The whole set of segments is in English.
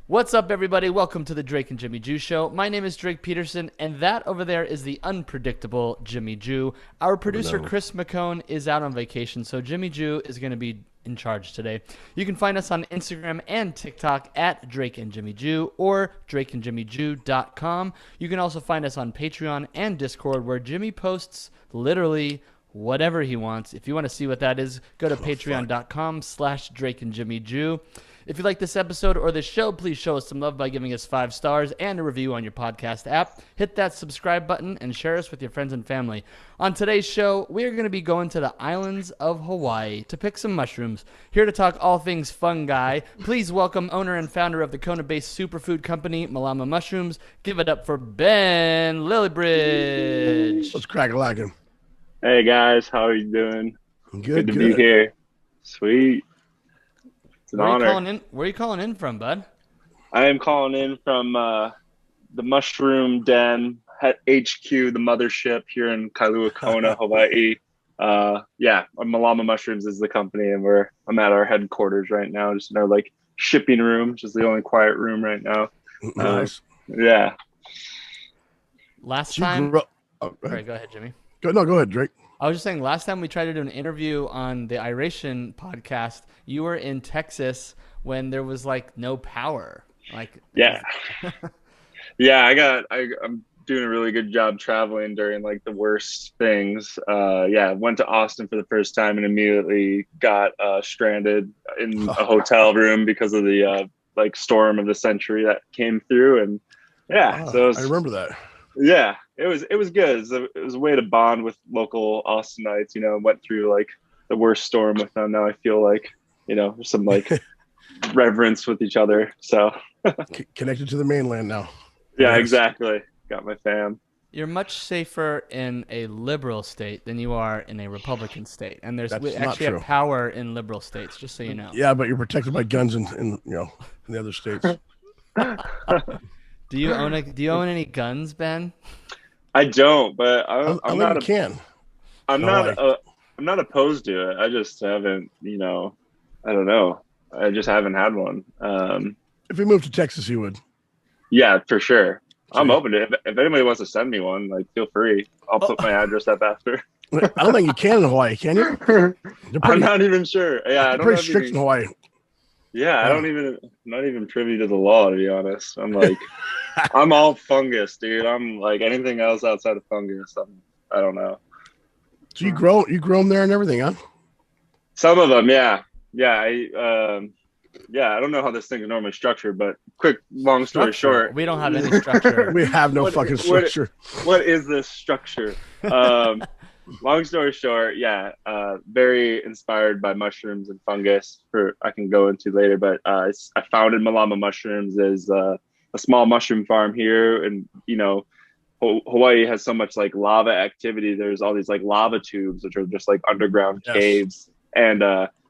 What's up, everybody? Welcome to the Drake and Jimmy Jew Show. My name is Drake Peterson, and that over there is the unpredictable Jimmy Jew. Our producer, Chris McCone, is out on vacation, so Jimmy Jew is going to be in charge today. You can find us on Instagram and TikTok at Drake and Jimmy Jew or drakeandjimmyjew.com. You can also find us on Patreon and Discord, where Jimmy posts literally whatever he wants. If you want to see what that is, go to patreon.com/drakeandjimmyjew. If you like this episode or this show, please show us some love by giving us 5 stars and a review on your podcast app. Hit that subscribe button and share us with your friends and family. On today's show, we are going to be going to the islands of Hawaii to pick some mushrooms. Here to talk all things fungi, please welcome owner and founder of the Kona-based superfood company, Malama Mushrooms. Give it up for Ben Lilibridge. Let's crack a lacking. Hey guys, how are you doing? Good to be here. Sweet. It's an honor. Where are you calling in from, bud? I am calling in from the Mushroom Den HQ, the mothership here in Kailua, Kona, Hawaii. Malama Mushrooms is the company, and I'm at our headquarters right now, just in our shipping room, which is the only quiet room right now. Nice. Yeah. Last time. All right, go ahead, Jimmy. Go ahead, Drake. I was just saying, last time we tried to do an interview on the Iration podcast, you were in Texas when there was no power. Yeah. I'm doing a really good job traveling during the worst things. Went to Austin for the first time and immediately got stranded in a hotel room because of the storm of the century that came through. And so I remember that. Yeah, it was good. It was a way to bond with local Austinites. Went through the worst storm with them. Now I feel there's some reverence with each other. So connected to the mainland now. Yeah, yes. Exactly. Got my fam. You're much safer in a liberal state than you are in a Republican state, and we actually have power in liberal states. Just so you know. Yeah, but you're protected by guns in the other states. Do you own any guns, Ben? I don't, but I'm not I'm not opposed to it. I just haven't, I don't know. I just haven't had one. If we moved to Texas, you would. Yeah, for sure. I'm open to it. If anybody wants to send me one, feel free. I'll put my address up after. I don't think you can in Hawaii, can you? I'm not even sure. Yeah, they're pretty strict in Hawaii. Yeah, I'm not even privy to the law, to be honest. I'm I'm all fungus, dude. I'm anything else outside of fungus. I don't know. So you grow them there and everything, huh? Some of them, yeah. I don't know how this thing is normally structured, but long story short. We don't have any structure. We have no fucking structure. What is this structure? Long story short, very inspired by mushrooms and fungus. I can go into later, but I founded Malama Mushrooms as a small mushroom farm here, and Hawaii has so much lava activity. There's all these lava tubes, which are just underground caves, and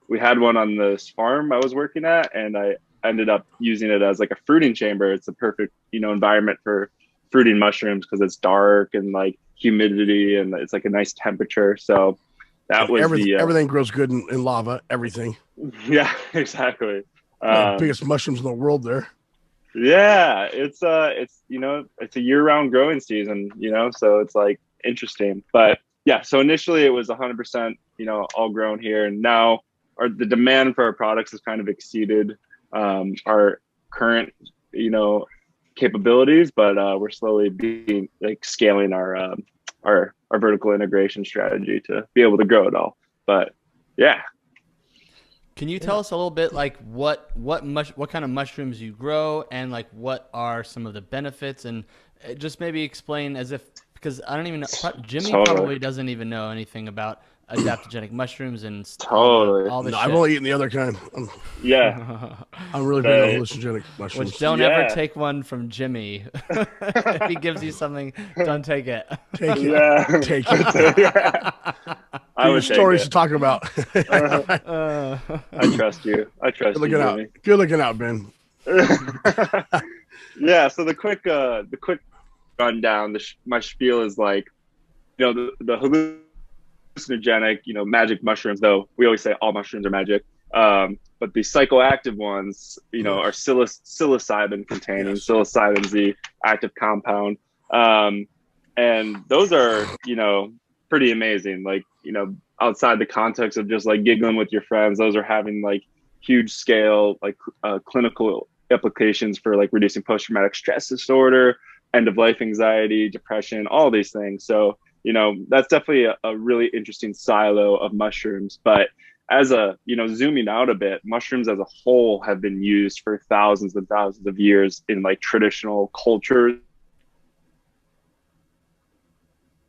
we had one on this farm I was working at, and I ended up using it as a fruiting chamber. It's a perfect environment for fruiting mushrooms because it's dark and humidity, and it's a nice temperature. So that was everything grows good in lava. Everything. Yeah, exactly. Biggest mushrooms in the world there. Yeah, it's a year-round growing season, so it's interesting. But yeah, so initially it was 100%, all grown here, and now the demand for our products has kind of exceeded our current, capabilities, but we're slowly scaling our vertical integration strategy to be able to grow it all. But yeah. Can you tell us a little bit what kind of mushrooms you grow, and what are some of the benefits, and just maybe explain because I don't even know. Jimmy probably doesn't even know anything about adaptogenic mushrooms and all this shit. I've only eaten the other kind. I'm really big on hallucinogenic mushrooms. Which don't ever take one from Jimmy. If he gives you something, don't take it. Take it. Yeah. Take it. I have stories to talk about. I trust you. Good looking out, Ben. Yeah. So the quick rundown. My spiel is the hallucinogenic, magic mushrooms, though we always say all mushrooms are magic. But the psychoactive ones, are psilocybin containing. Yes. Psilocybin's the active compound. And those are, pretty amazing. Like, outside the context of just like giggling with your friends, those are having like huge scale, like clinical applications for like reducing post-traumatic stress disorder, end of life anxiety, depression, all these things. So, that's definitely a really interesting silo of mushrooms. But as zooming out a bit, mushrooms as a whole have been used for thousands and thousands of years in like traditional cultures,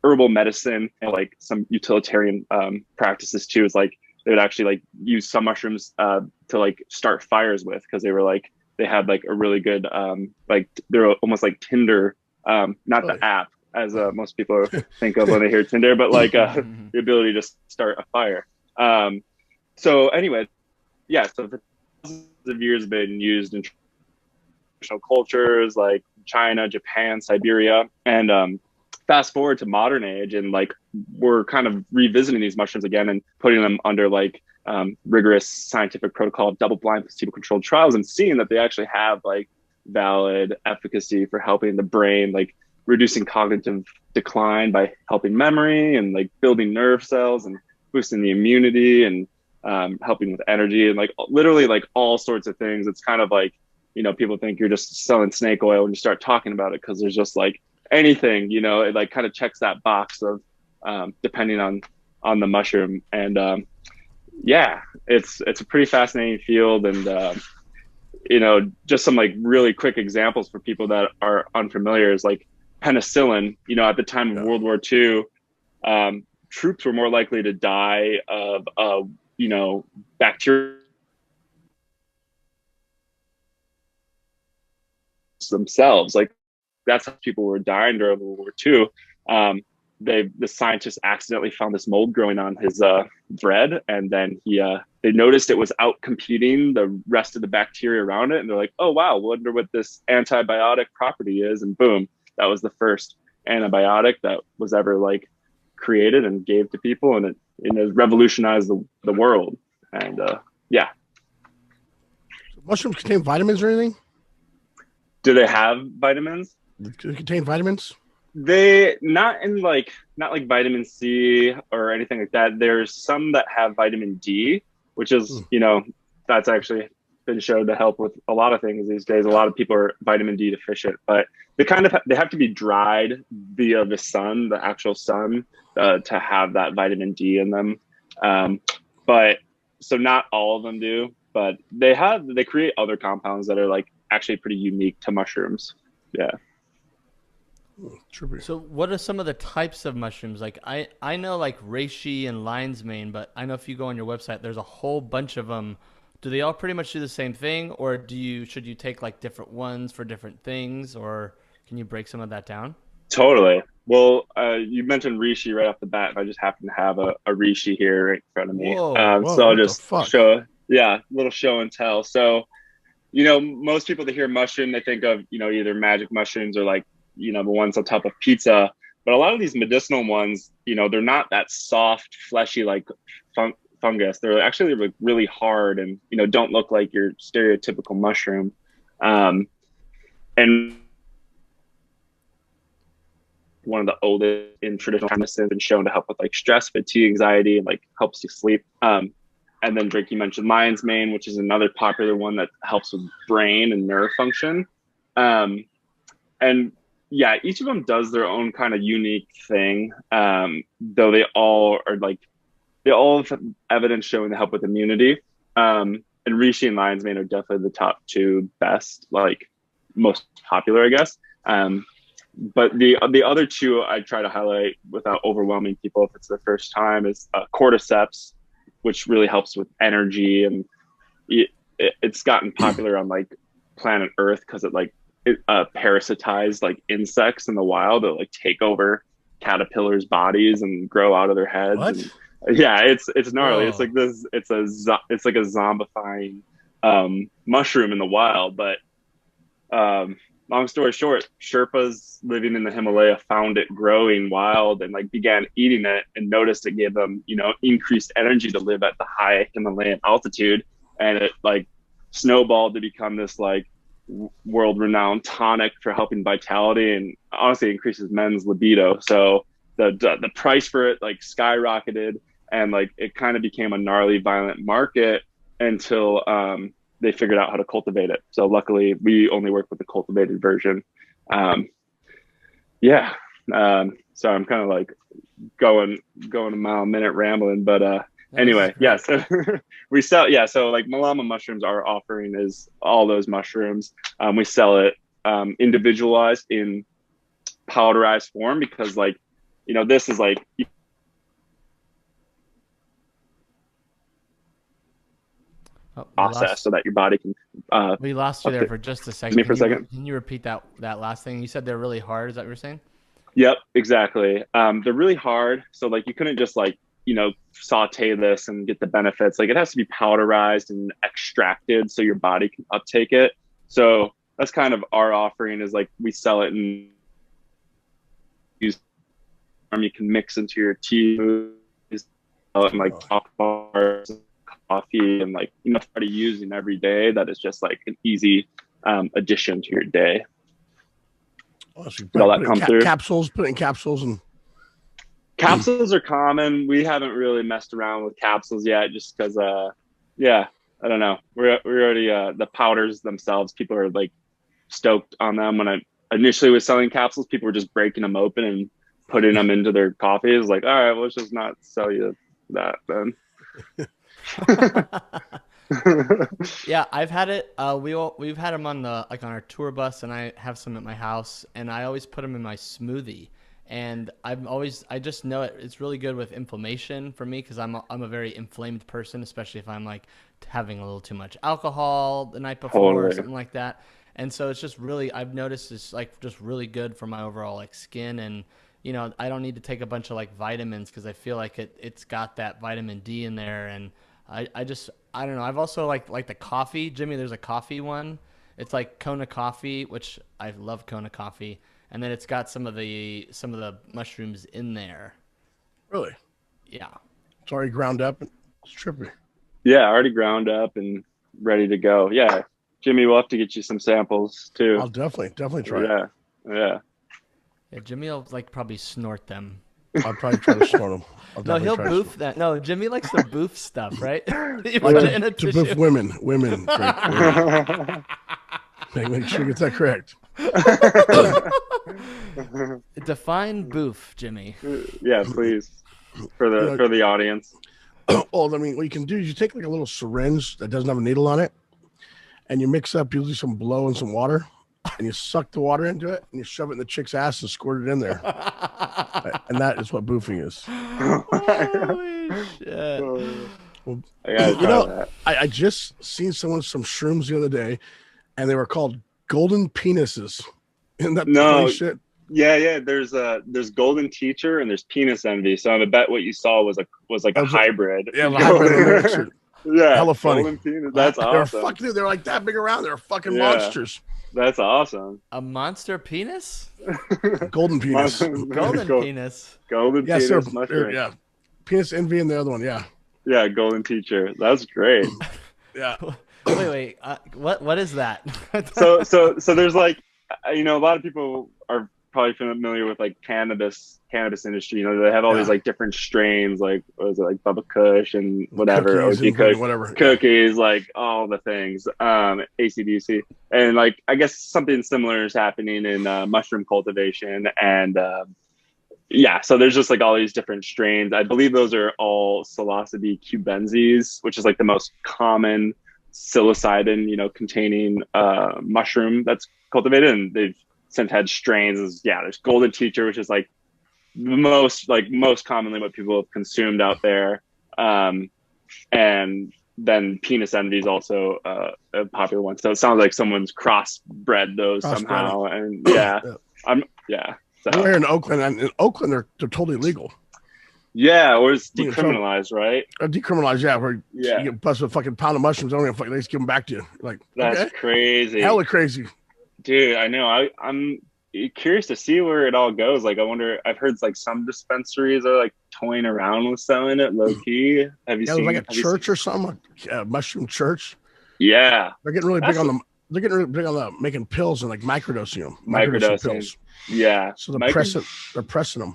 herbal medicine, and like some utilitarian practices too. Is like they would actually like use some mushrooms to like start fires with, because they had like a really good like they're almost like Tinder, not the app as most people think of when they hear Tinder, but like the ability to start a fire. So anyway, so for thousands of years been used in traditional cultures like China, Japan, Siberia, and fast forward to modern age, and like we're kind of revisiting these mushrooms again and putting them under like rigorous scientific protocol of double-blind placebo-controlled trials, and seeing that they actually have like valid efficacy for helping the brain, like reducing cognitive decline by helping memory and like building nerve cells and boosting the immunity and helping with energy and like literally like all sorts of things. It's kind of like, people think you're just selling snake oil when you start talking about it, because there's just like anything, it like kind of checks that box of depending on the mushroom. And it's a pretty fascinating field. And just some like really quick examples for people that are unfamiliar is like penicillin. At the time of World War II, troops were more likely to die of bacteria themselves. Like that's how people were dying during World War II. The scientists accidentally found this mold growing on his bread, and then they noticed it was out competing the rest of the bacteria around it, and they're like, oh wow, wonder what this antibiotic property is, and boom, that was the first antibiotic that was ever like created and gave to people, and it has revolutionized the world. And mushrooms contain vitamins or anything? Do they have vitamins? Do they contain vitamins? They not like vitamin C or anything like that. There's some that have vitamin D, which is that's actually been shown to help with a lot of things these days. A lot of people are vitamin D deficient, but they have to be dried via the sun, the actual sun, to have that vitamin D in them. But so not all of them do, but they create other compounds that are like actually pretty unique to mushrooms. Yeah. So what are some of the types of mushrooms? Like I know like reishi and lion's mane, but I know if you go on your website, there's a whole bunch of them. Do they all pretty much do the same thing, or should you take like different ones for different things, or can you break some of that down? Totally. Well, you mentioned reishi right off the bat, and I just happen to have a reishi here right in front of me. Whoa, so I'll just show, little show and tell. So, most people that hear mushroom, they think of, either magic mushrooms or like, the ones on top of pizza. But a lot of these medicinal ones, they're not that soft, fleshy like fungus. They're actually like really hard and, don't look like your stereotypical mushroom. And one of the oldest in traditional medicine, been shown to help with like stress, fatigue, anxiety, and like helps you sleep. And then Drake, you mentioned lion's mane, which is another popular one that helps with brain and nerve function. And yeah, each of them does their own kind of unique thing. Though they all have evidence showing to help with immunity. And reishi and lion's mane are definitely the top two best, like most popular, I guess. But the other two I try to highlight without overwhelming people if it's their first time is cordyceps, which really helps with energy, and it's gotten popular on like planet Earth because it parasitize like insects in the wild that like take over caterpillars' bodies and grow out of their heads. What? And, yeah, it's gnarly. Whoa. It's like this. It's like a zombifying mushroom in the wild. But long story short, Sherpas living in the Himalaya found it growing wild and like began eating it and noticed it gave them increased energy to live at the high Himalayan altitude. and it like snowballed to become this like world-renowned tonic for helping vitality, and honestly increases men's libido. So the price for it like skyrocketed, and like it kind of became a gnarly, violent market until they figured out how to cultivate it. So luckily, we only work with the cultivated version. So I'm kind of like going a mile a minute rambling, but anyway, yeah. So we sell, yeah. So like Malama Mushrooms, our offering is all those mushrooms. We sell it individualized in powderized form, because like, you know, this is like process so that your body can. We lost you there for just a second. Can you repeat that last thing? You said they're really hard. Is that what you're saying? Yep, exactly. They're really hard. So like you couldn't just like, you know, saute this and get the benefits. Like it has to be powderized and extracted so your body can uptake it. So that's kind of our offering, is like we sell it and you can mix into your tea, and like top bars, coffee, and like, you know, try to using every day. That is just like an easy addition to your day. All that come through capsules, put in capsules, and capsules are common. We haven't really messed around with capsules yet, just because I don't know, we're already the powders themselves, people are like stoked on them. When I initially was selling capsules, people were just breaking them open and putting them into their coffee. It was like, all right, well, let's just not sell you that then. Yeah, I've had it. We've had them on on our tour bus, and I have some at my house, and I always put them in my smoothie. And I just know it's really good with inflammation for me, because I'm a very inflamed person, especially if I'm like having a little too much alcohol the night before or something like that. And so it's just really, I've noticed it's like just really good for my overall like skin. And you know, I don't need to take a bunch of like vitamins, because I feel like it's got that vitamin D in there. And I don't know. I've also like the coffee, Jimmy. There's a coffee one. It's like Kona coffee, which I love Kona coffee, and then it's got some of the mushrooms in there. Really? Yeah. It's already ground up. It's trippy. Yeah, already ground up and ready to go. Yeah, Jimmy, we'll have to get you some samples too. I'll definitely try. Yeah. Yeah, Jimmy will like probably snort them. I'll probably try to snort them. No, he'll boof that. No, Jimmy likes to boof stuff, right? To boof women. Make sure you get that correct. Define boof, Jimmy. Yeah, please. For the audience. Well, I mean, what you can do is you take like a little syringe that doesn't have a needle on it, and you mix up usually some blow and some water, and you suck the water into it, and you shove it in the chick's ass and squirt it in there. And that is what boofing is. Holy shit. Well, you know, I just seen some shrooms the other day, and they were called golden penises. Isn't that funny shit? Yeah. There's golden teacher and there's penis envy. So I bet what you saw was like a hybrid. Yeah, hybrid. Yeah, hella funny. That's awesome. They're like that big around. They're fucking monsters. That's awesome. A monster penis? Golden penis. Golden penis. Golden penis. Sir, yeah. Penis envy and the other one. Yeah. Yeah, golden teacher. That's great. Yeah. Wait. What is that? So there's like, you know, a lot of people are probably familiar with like cannabis industry. You know, they have all these like different strains, like what is it, like Bubba Kush and whatever, OG Kush, whatever, cookies, like all the things, ACDC, and like I guess something similar is happening in mushroom cultivation, and so there's just like all these different strains. I believe those are all Psilocybe cubensis, which is like the most common psilocybin, you know, containing mushroom that's cultivated, and they've since had strains. There's golden teacher, which is like the most commonly what people have consumed out there, and then penis envy is also a popular one. So it sounds like someone's crossbred those somehow, and so we're here in Oakland, and in Oakland they're totally legal. Yeah, or it's decriminalized, right? Decriminalized, yeah. Where you get busted with a fucking pound of mushrooms, they just give them back to you. Like, that's crazy. Hella crazy. Dude, I know. I'm curious to see where it all goes. Like, I wonder, I've heard like some dispensaries are like toying around with selling it low key. Have you Yeah, seen there's like a church or something, a mushroom church. Yeah. They're getting really big on them. They're getting really big on the making pills and like microdosing them. Microdosing pills. Yeah. So they're pressing them.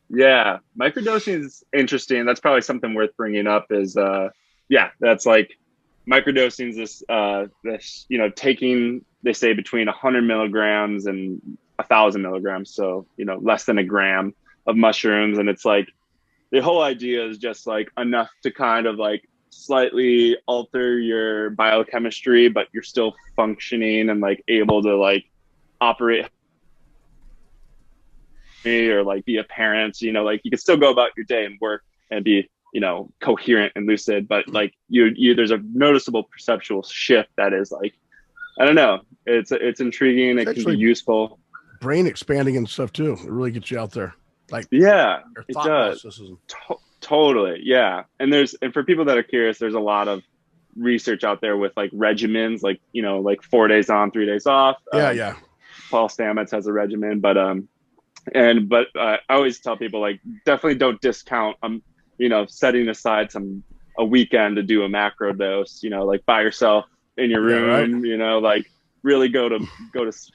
Yeah. Microdosing is interesting. That's probably something worth bringing up is, that's like microdosing is this, taking, they say between 100 milligrams and 1,000 milligrams. So, less than a gram of mushrooms. And it's like, the whole idea is just like enough to kind of like slightly alter your biochemistry, but you're still functioning and like able to like operate or like be a parent, like you can still go about your day and work and be, coherent and lucid, but like you there's a noticeable perceptual shift that is like, I don't know, it's intriguing. It can be useful. Brain expanding and stuff too. It really gets you out there. Like, yeah, it does. Totally. Yeah. And for people that are curious, there's a lot of research out there with like regimens, like, like 4 days on, 3 days off. Yeah. Paul Stamets has a regimen, but I always tell people like, definitely don't discount, setting aside a weekend to do a macro dose, like by yourself in your room, like really go to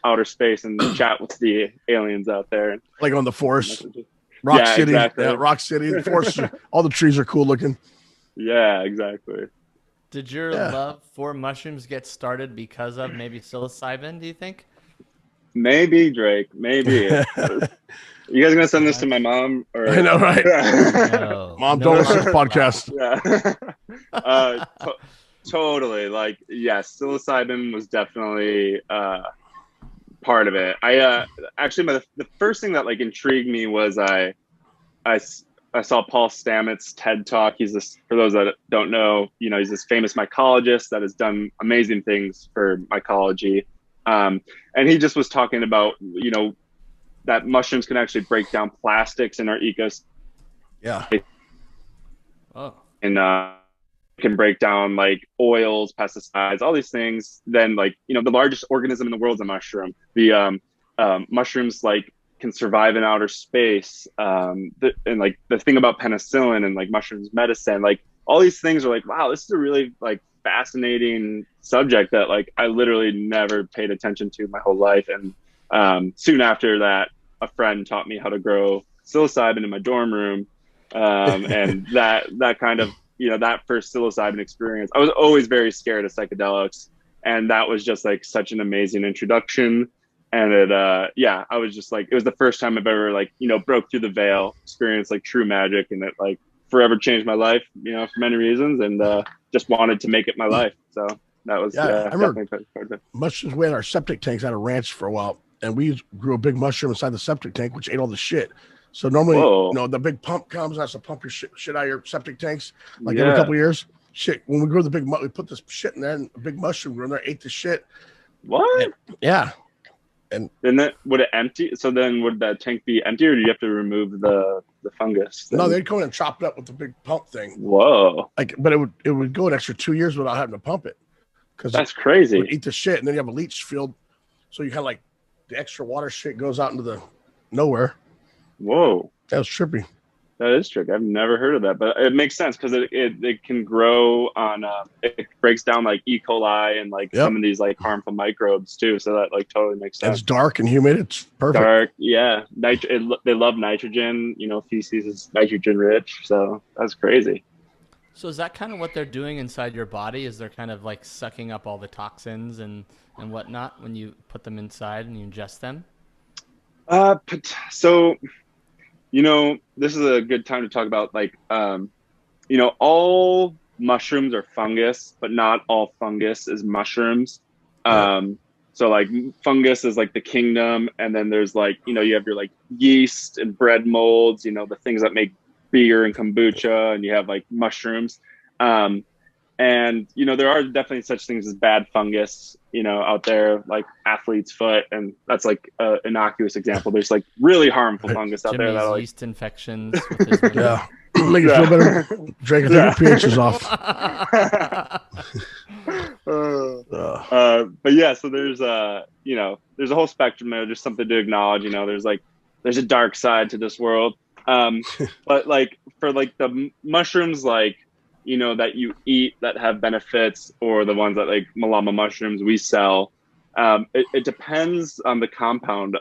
outer space and chat with the aliens out there. Like on the forest. Rock City, exactly. Rock City, the forest, all the trees are cool looking. Yeah, exactly. Did your love for mushrooms get started because of maybe psilocybin, do you think? Maybe, Drake, maybe. You guys gonna send this to my mom? Or... I know, right? No. Mom, don't listen to this podcast. Yeah. Totally. Like, yes, psilocybin was definitely part of it. I actually, the first thing that like intrigued me was I saw Paul Stamets' TED Talk. He's this, for those that don't know, he's this famous mycologist that has done amazing things for mycology. And he just was talking about, that mushrooms can actually break down plastics in our ecosystem. Yeah. Oh. And can break down like oils, pesticides, all these things. Then like, the largest organism in the world is a mushroom. The mushrooms like can survive in outer space. And like the thing about penicillin and like mushrooms medicine, like all these things are like, wow, this is a really like fascinating subject that like I literally never paid attention to my whole life. And soon after that, a friend taught me how to grow psilocybin in my dorm room. And that kind of, that first psilocybin experience, I was always very scared of psychedelics. And that was just like such an amazing introduction. And I was just like, it was the first time I've ever like, broke through the veil, experienced like true magic. And it like forever changed my life, for many reasons. And just wanted to make it my life. So that was, I remember mushrooms. We had our septic tanks at a ranch for a while. And we grew a big mushroom inside the septic tank, which ate all the shit. So normally, the big pump comes and has to pump your shit out of your septic tanks like every couple of years. Shit, when we grew the big, we put this shit in there, and a big mushroom grew in there, ate the shit. What? And, yeah. And then that would it empty? So then would that tank be empty, or do you have to remove the fungus? No, they'd come in and chop it up with the big pump thing. Whoa! But it would go an extra 2 years without having to pump it, because that's crazy. It would eat the shit, and then you have a leach field, so you kind of like the extra water shit goes out into the nowhere. Whoa, that was trippy. That is tricky. I've never heard of that, but it makes sense because it can grow on. It breaks down like E. coli and like some of these like harmful microbes too. So that like totally makes sense. It's dark and humid. It's perfect. Dark, yeah. They love nitrogen. Feces is nitrogen rich, so that's crazy. So is that kind of what they're doing inside your body? Is they're kind of like sucking up all the toxins and whatnot when you put them inside and you ingest them? So. This is a good time to talk about like, all mushrooms are fungus, but not all fungus is mushrooms. So like fungus is like the kingdom. And then there's like, you have your like yeast and bread molds, the things that make beer and kombucha, and you have like mushrooms. And, there are definitely such things as bad fungus, out there, like athlete's foot. And that's like an innocuous example. There's like really harmful fungus out there. That like yeast infections. With his make you feel better. Drake, I think your pH is off. But yeah, so there's you know, there's a whole spectrum there. There's something to acknowledge. You know, there's a dark side to this world. But like for like the mushrooms, like, you know, that you eat that have benefits, or the ones that like Malama mushrooms we sell, it depends on the compound.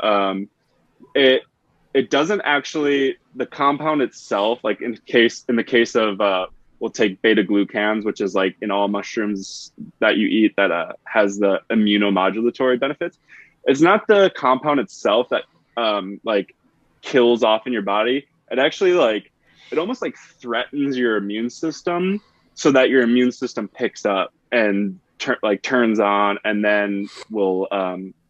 It doesn't actually, the compound itself, like in the case of we'll take beta glucans, which is like in all mushrooms that you eat that has the immunomodulatory benefits. It's not the compound itself that like kills off in your body. It actually like, it almost like threatens your immune system, so that your immune system picks up and turns on, and then will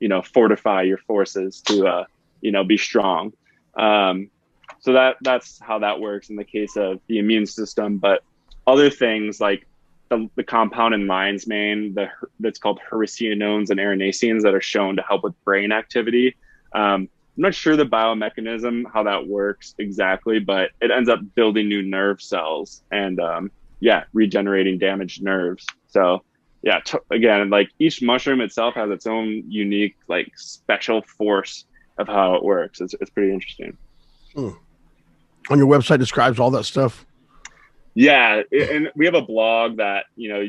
you know, fortify your forces to you know, be strong. So that's how that works in the case of the immune system. But other things like the compound in lion's mane that's called hericenones and erinacines that are shown to help with brain activity. I'm not sure the biomechanism, how that works exactly, but it ends up building new nerve cells and yeah, regenerating damaged nerves. So yeah, again, like each mushroom itself has its own unique, like special force of how it works. It's pretty interesting. On your website describes all that stuff. Yeah, and we have a blog that, you know,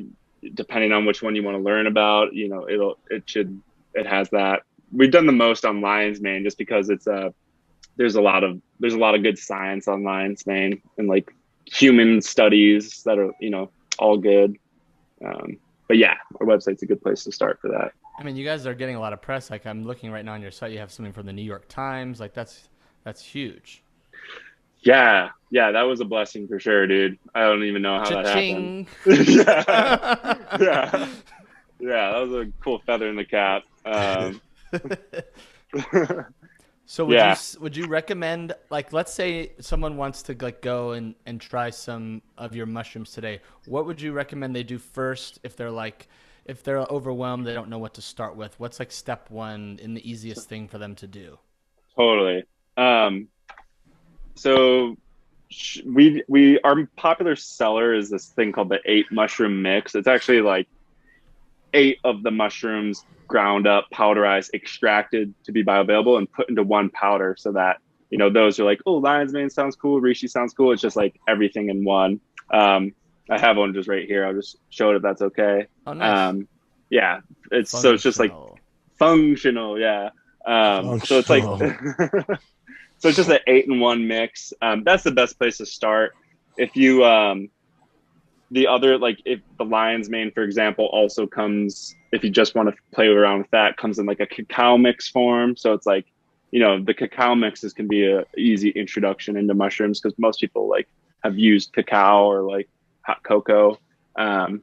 depending on which one you want to learn about, you know, it has that. We've done the most on lion's mane just because it's there's a lot of good science on lion's mane and like human studies that are, you know, all good. But yeah, our website's a good place to start for that. I mean, you guys are getting a lot of press. Like I'm looking right now on your site, you have something from the New York Times. Like that's huge. Yeah, that was a blessing for sure, dude. I don't even know how Cha-ching. that happened. Yeah, that was a cool feather in the cap. So would you recommend, like, let's say someone wants to like go and try some of your mushrooms today, what would you recommend they do first if they're overwhelmed, they don't know what to start with? What's like step one and the easiest thing for them to do? Totally. So our popular seller is this thing called the 8 mushroom mix. It's actually like 8 of the mushrooms ground up, powderized, extracted to be bioavailable and put into one powder, so that, you know, those are like, oh, lion's mane sounds cool, reishi sounds cool. It's just like everything in one. I have one just right here. I'll just show it if that's okay. Oh, nice. Yeah, it's just like functional. Yeah. So it's like so it's just an 8-in-1 mix. That's the best place to start. If you the other, like if the lion's mane, for example, also comes, if you just want to play around with that, comes in like a cacao mix form. So it's like, you know, the cacao mixes can be a easy introduction into mushrooms because most people like have used cacao or like hot cocoa. But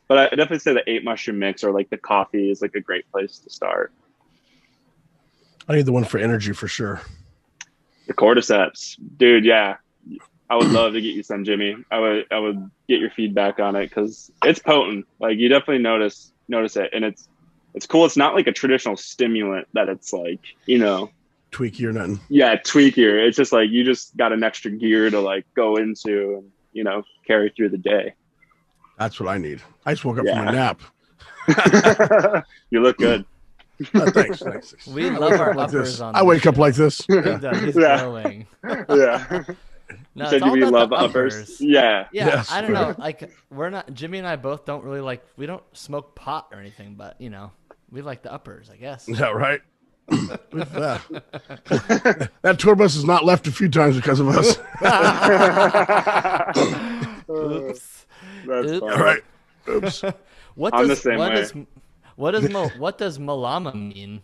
I definitely say the 8 mushroom mix or like the coffee is like a great place to start. I need the one for energy for sure. The cordyceps, dude. Yeah. I would love to get you some, Jimmy. I would get your feedback on it because it's potent. Like you definitely notice it, and it's cool. It's not like a traditional stimulant that it's like, you know, tweaky or nothing. Yeah, tweakier. It's just like you just got an extra gear to like go into and, you know, carry through the day. That's what I need. I just woke up from a nap. You look good. Thanks. We love our uppers on. I wake up like this. He's glowing. Yeah. No, said you love uppers. Yeah. Yes. I don't know. Like Jimmy and I both don't really like. We don't smoke pot or anything, but you know, we like the uppers, I guess. Yeah, right. That tour bus has not left a few times because of us. Oops. That's Oops. funny. All right. Oops. What does Malama mean?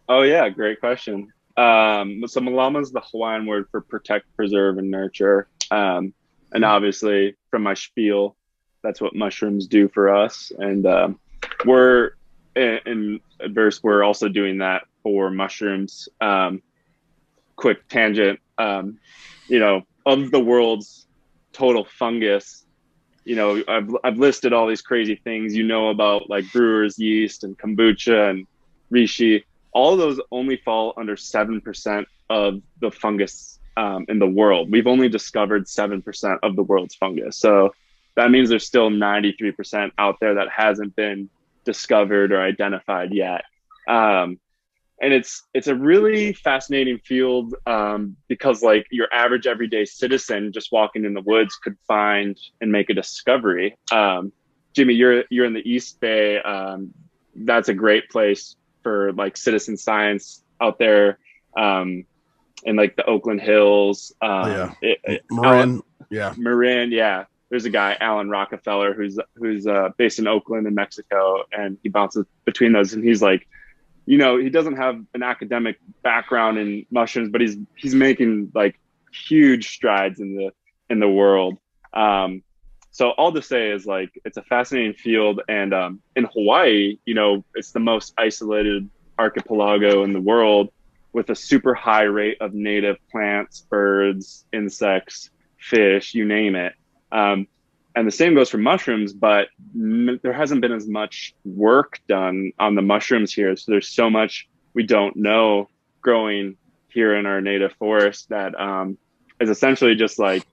Oh yeah, great question. So Malama is the Hawaiian word for protect, preserve, and nurture. And obviously from my spiel, that's what mushrooms do for us. And we're in Adverse, we're also doing that for mushrooms. Quick tangent, you know, of the world's total fungus, you know, I've listed all these crazy things, you know, about like brewer's yeast and kombucha and reishi. All of those only fall under 7% of the fungus in the world. We've only discovered 7% of the world's fungus. So that means there's still 93% out there that hasn't been discovered or identified yet. And it's a really fascinating field, because like your average everyday citizen just walking in the woods could find and make a discovery. Jimmy, you're in the East Bay. That's a great place for like citizen science out there, in like the Oakland Hills. Marin, Marin, yeah. There's a guy, Alan Rockefeller, who's based in Oakland in Mexico, and he bounces between those, and he's like, you know, he doesn't have an academic background in mushrooms, but he's making like huge strides in the world. So all to say is like, it's a fascinating field. And in Hawaii, you know, it's the most isolated archipelago in the world with a super high rate of native plants, birds, insects, fish, you name it. And the same goes for mushrooms, but there hasn't been as much work done on the mushrooms here. So there's so much we don't know growing here in our native forest that is essentially just like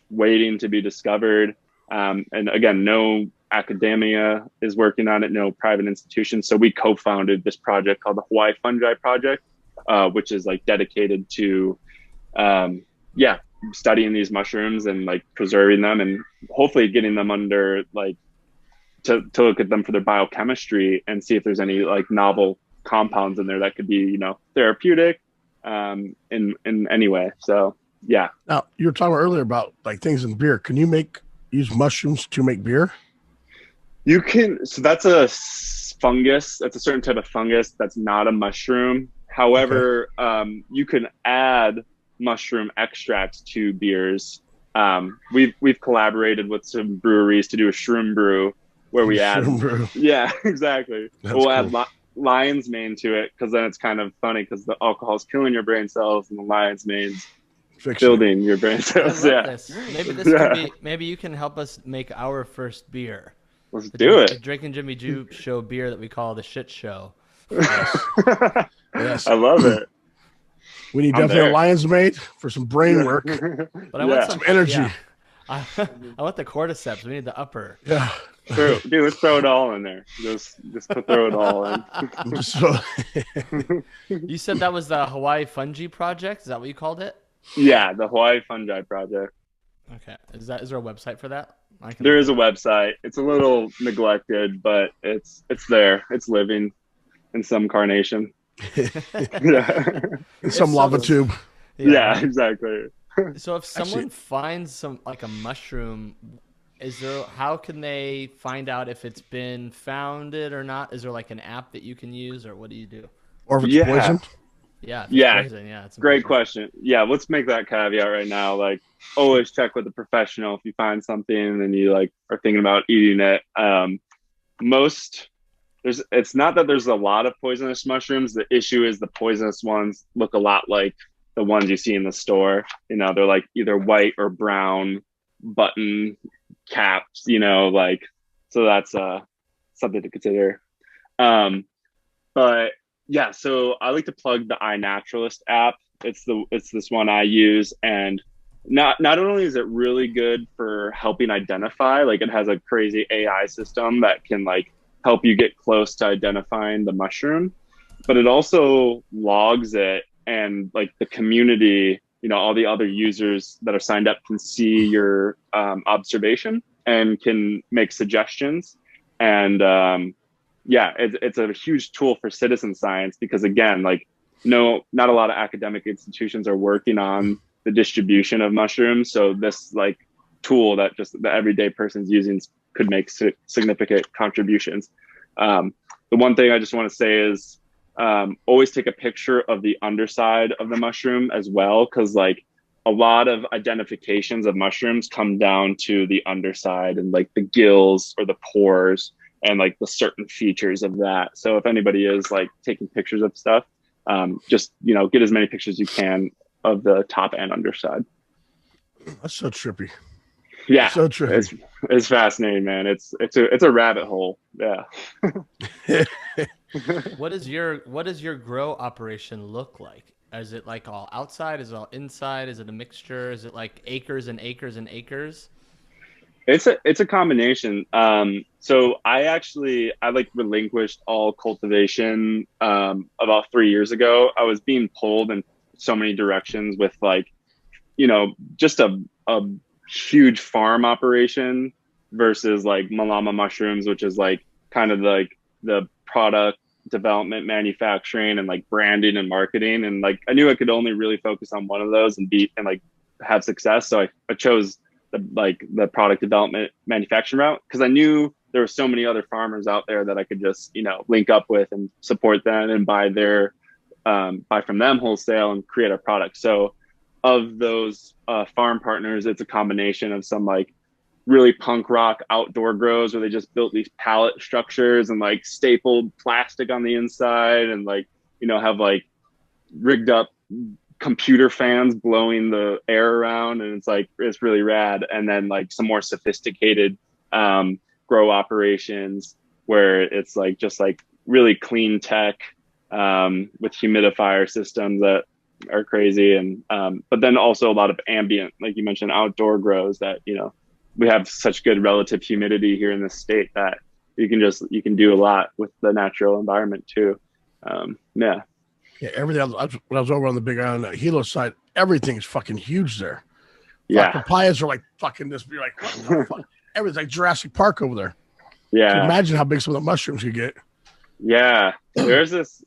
waiting to be discovered. And again, no academia is working on it, no private institutions. So we co-founded this project called the Hawaii Fungi Project, which is like dedicated to, studying these mushrooms and like preserving them and hopefully getting them under like to look at them for their biochemistry and see if there's any like novel compounds in there that could be, you know, therapeutic in any way. So yeah. Now you were talking earlier about like things in beer. Can you use mushrooms to make beer? You can. So that's a fungus. That's a certain type of fungus. That's not a mushroom. However, you can add mushroom extracts to beers. We've collaborated with some breweries to do a shroom brew where we add yeah, exactly. We'll cool. Add lion's mane to it because then it's kind of funny because the alcohol is killing your brain cells and the lion's mane's building your brain cells. I love this. Maybe this could be, maybe you can help us make our first beer. Let's do it. The Drake and Jimmy Jew show beer that we call the shit show. Yes. I love it. We need definitely a lion's mane for some brain work. But I want some energy. Yeah. I want the cordyceps. We need the upper. Yeah. Dude, let's throw it all in there. Just throw it all in. You said that was the Hawaii Fungi Project? Is that what you called it? Yeah, the Hawaii Fungi Project. Okay. Is there a website for that? There is a website. It's a little neglected, but it's there. It's living in some carnation. Yeah. In some lava tube. Yeah, exactly. So if someone finds some like a mushroom, how can they find out if it's been founded or not? Is there like an app that you can use, or what do you do? Or if it's poisoned? Yeah. Poison, it's great question. Yeah, let's make that caveat right now. Like, always check with a professional if you find something and you like are thinking about eating it. It's not that there's a lot of poisonous mushrooms. The issue is the poisonous ones look a lot like the ones you see in the store. You know, they're like either white or brown button caps, you know, like, so that's something to consider. But yeah, so I like to plug the iNaturalist app. It's this one I use, and not only is it really good for helping identify, like it has a crazy AI system that can like help you get close to identifying the mushroom, but it also logs it, and like the community, you know, all the other users that are signed up can see your observation and can make suggestions. And it's a huge tool for citizen science because, again, like not a lot of academic institutions are working on the distribution of mushrooms. So this like tool that just the everyday person's using could make significant contributions. The one thing I just want to say is always take a picture of the underside of the mushroom as well, because like a lot of identifications of mushrooms come down to the underside and like the gills or the pores and like the certain features of that. So if anybody is like taking pictures of stuff, just, you know, get as many pictures as you can of the top and underside. That's so trippy. Yeah, so trippy. It's fascinating, man. It's a rabbit hole. Yeah. What does your grow operation look like? Is it like all outside? Is it all inside? Is it a mixture? Is it like acres and acres and acres? It's a combination. So I like relinquished all cultivation about 3 years ago. I was being pulled in so many directions with like, just a huge farm operation versus like Malama Mushrooms, which is like kind of like the product development, manufacturing, and like branding and marketing. And like I knew I could only really focus on one of those and like have success. So I chose the product development manufacturing route because I knew there were so many other farmers out there that I could just link up with and support them and buy from them wholesale and create a product. So of those farm partners, it's a combination of some like really punk rock outdoor grows where they just built these pallet structures and like stapled plastic on the inside and like have like rigged up computer fans blowing the air around, and it's really rad. And then like some more sophisticated grow operations where it's like just like really clean tech with humidifier systems that are crazy. And but then also a lot of ambient, like you mentioned, outdoor grows that we have such good relative humidity here in this state that you can do a lot with the natural environment too. Yeah, everything. When I was over on the Big Island, Hilo side, everything's fucking huge there. Yeah, papayas are like fucking this. You're like, what the fuck? Everything's like Jurassic Park over there. Yeah, so imagine how big some of the mushrooms you get. Yeah, there's this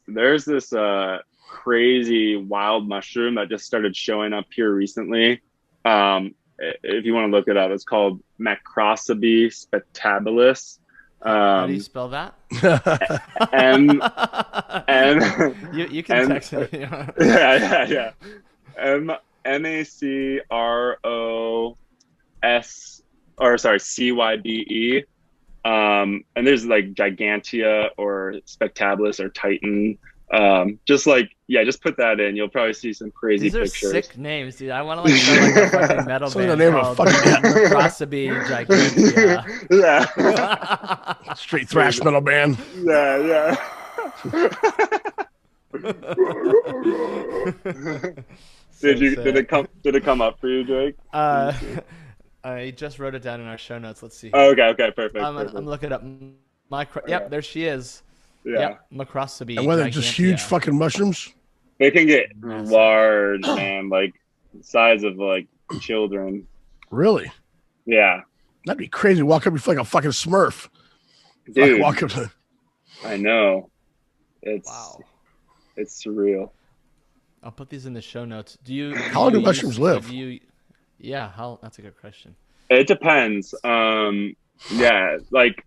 crazy wild mushroom that just started showing up here recently. If you want to look it up, it's called Macrocybe spectabilis. How do you spell that? You can text me. Yeah. Cybe. And there's like gigantea or spectabilis or titan. Just put that in. You'll probably see some crazy pictures. These are sick names, dude. I want to like start like a fucking metal band. The name called Macrocybe Gigantea. Yeah. Straight thrash metal band. Yeah. Did it come up for you, Drake? I just wrote it down in our show notes. Let's see. Oh, okay, perfect. I'm looking up Yep, there she is. Yeah. Yep, Macrocybe. And whether it's just huge fucking mushrooms, they can get large, man, like the size of like children. Really? Yeah. That'd be crazy. Walk up, you feel like a fucking Smurf. Dude, walk up to... I know. It's surreal. I'll put these in the show notes. How long do mushrooms live? That's a good question. It depends. Yeah, like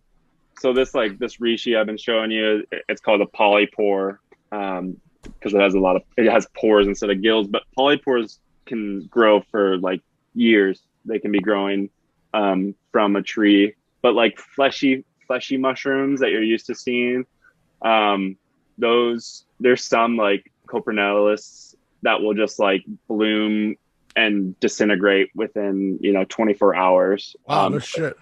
so this reishi I've been showing you, it's called a polypore because it has pores instead of gills, but polypores can grow for like years. They can be growing from a tree, but like fleshy mushrooms that you're used to seeing, there's some like copernalis that will just like bloom and disintegrate within 24 hours. Wow, no shit.